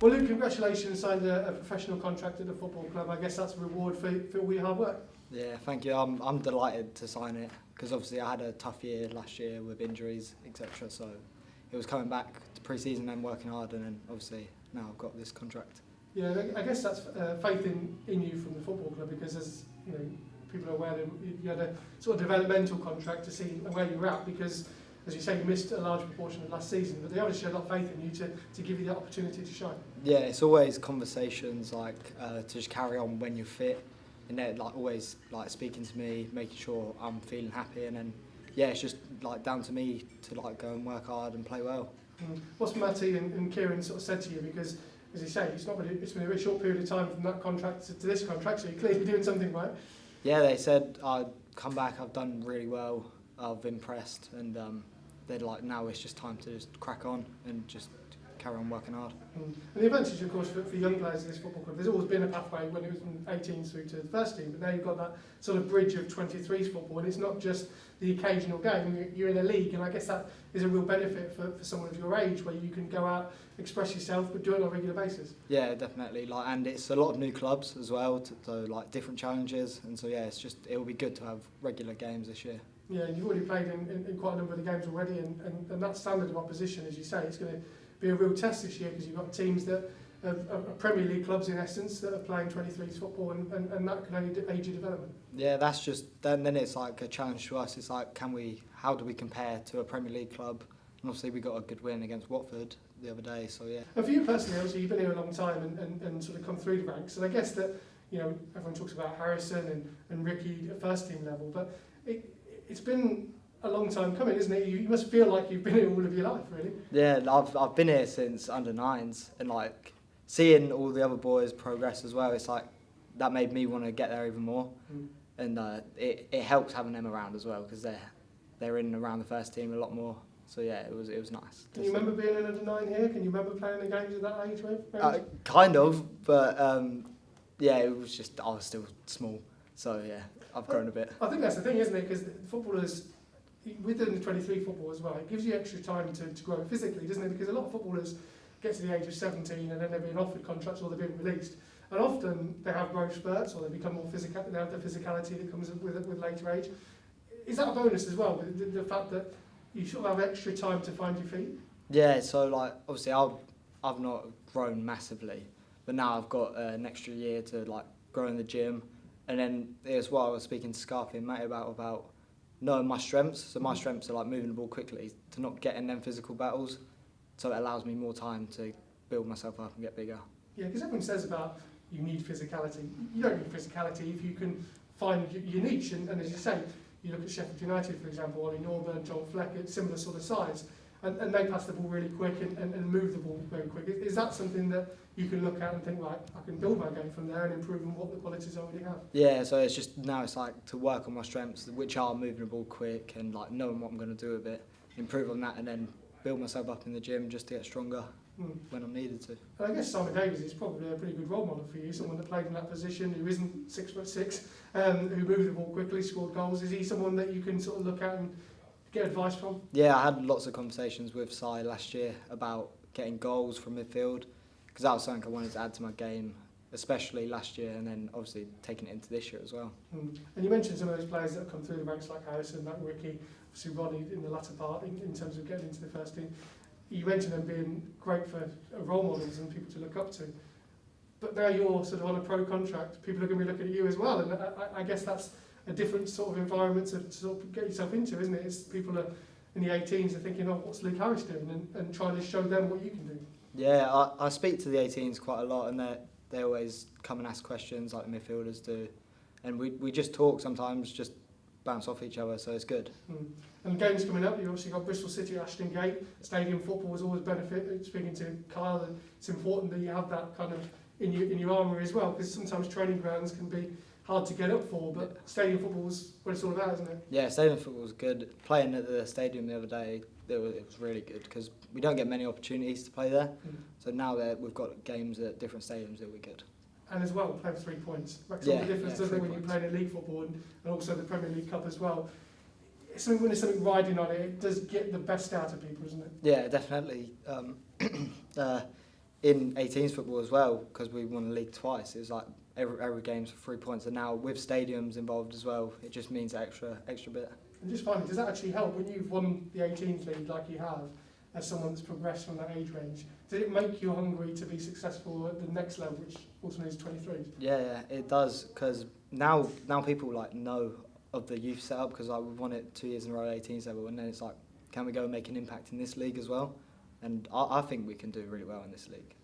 Well, Luke, congratulations, signed a professional contract at the football club. I guess that's a reward for all your hard work. Yeah, thank you. I'm delighted to sign it because obviously I had a tough year last year with injuries, etc. So it was coming back to pre-season and working hard, and then obviously now I've got this contract. Yeah, I guess that's faith in you from the football club, because as you know, people are aware that you had a sort of developmental contract to see where you were at, because as you say, you missed a large proportion of last season, but they obviously had a lot of faith in you to give you the opportunity to shine. Yeah, it's always conversations like to just carry on when you're fit, and they're like always like speaking to me, making sure I'm feeling happy, and then yeah, it's just like down to me to like go and work hard and play well. What's Matty and Kieran sort of said to you? Because as you say, it's been a very short period of time from that contract to this contract, so you're clearly doing something right. Yeah, they said I'd come back, I've done really well, I've impressed, and they're like, now it's just time to just crack on and just carry on working hard. And the advantage, of course, for young players in this football club, there's always been a pathway when it was from 18s through to the first team, but now you've got that sort of bridge of 23s football, and it's not just the occasional game, you're in a league, and I guess that is a real benefit for someone of your age, where you can go out, express yourself, but do it on a regular basis. Yeah, definitely. Like, and it's a lot of new clubs as well, so like different challenges, and so yeah, it'll be good to have regular games this year. Yeah, and you've already played in quite a number of the games already, and that standard of opposition, as you say, it's going to be a real test this year, because you've got teams that are Premier League clubs in essence that are playing 23s football, and that can only aid your development. Yeah, that's just then it's like a challenge to us. It's like, how do we compare to a Premier League club? And obviously we got a good win against Watford the other day, so yeah. And for you personally, obviously you've been here a long time and sort of come through the ranks, and I guess that, you know, everyone talks about Harrison and Ricky at first team level, but it's been a long time coming, isn't it? You must feel like you've been here all of your life, really. Yeah, I've been here since under 9s, and like seeing all the other boys progress as well, it's like that made me want to get there even more. And it helps having them around as well, because they're in and around the first team a lot more. So yeah, it was nice. Can you remember being an under 9 here? Can you remember playing the games at that age? Kind of, but yeah, it was just I was still small, so yeah, I've grown a bit. I think that's the thing, isn't it? Because footballers, within the 23 football as well, it gives you extra time to grow physically, doesn't it? Because a lot of footballers get to the age of 17 and then they're being offered contracts or they're being released, and often they have growth spurts or they become more physical. They have the physicality that comes with later age. Is that a bonus as well? The fact that you sort of have extra time to find your feet? Yeah, so like obviously I've not grown massively, but now I've got an extra year to like grow in the gym, and then as well I was speaking to Scarpy and Mate about knowing my strengths. So my strengths are like moving the ball quickly, to not get in them physical battles, so it allows me more time to build myself up and get bigger. Yeah, because everyone says about you need physicality. You don't need physicality if you can find your niche, and as you say, you look at Sheffield United, for example, Ollie Norburn, John Fleck, it's similar sort of size, and they pass the ball really quick and move the ball very quick. Is that something that you can look at and think, right, I can build my game from there and improve on what the qualities I already have? Yeah, so it's just now it's like to work on my strengths, which are moving the ball quick and like knowing what I'm going to do with it, improve on that, and then build myself up in the gym just to get stronger when I'm needed to. And I guess Simon Davies is probably a pretty good role model for you, someone that played in that position, who isn't 6'6", who moved the ball quickly, scored goals. Is he someone that you can sort of look at and get advice from? Yeah, I had lots of conversations with Si last year about getting goals from midfield, because that was something I wanted to add to my game, especially last year, and then obviously taking it into this year as well. And you mentioned some of those players that have come through the ranks, like Harrison, like Ricky, obviously Ronnie in the latter part in terms of getting into the first team. You mentioned them being great for role models and people to look up to. But now you're sort of on a pro contract, people are going to be looking at you as well, and I guess that's a different sort of environment to sort of get yourself into, isn't it? It's people are in the 18s are thinking, oh, what's Luke Harris doing, and trying to show them what you can do. Yeah, I speak to the 18s quite a lot, and they always come and ask questions like the midfielders do, and we just talk sometimes, just bounce off each other, so it's good. And games coming up, you obviously got Bristol City at Ashton Gate. Stadium football has always benefited. Speaking to Kyle, and it's important that you have that kind of in your armour as well, because sometimes training grounds can be hard to get up for, but stadium football is what it's all about, isn't it? Yeah, stadium football was good. Playing at the stadium the other day, it was really good, because we don't get many opportunities to play there. So now that we've got games at different stadiums, it'll be good. And as well, playing 3 points. Makes all the difference, doesn't it, when you're playing in League football and also the Premier League Cup as well. When there's something riding on it, it does get the best out of people, isn't it? Yeah, definitely. in 18s football as well, because we won the league twice, it was like every game's for 3 points, and now with stadiums involved as well, it just means extra bit. And just finally, does that actually help when you've won the 18s league like you have, as someone that's progressed from that age range? Did it make you hungry to be successful at the next level, which ultimately is 23s? Yeah, it does, because now people like know of the youth setup, because like we've won it 2 years in a row, 18s level, and then it's like, can we go and make an impact in this league as well? And I think we can do really well in this league.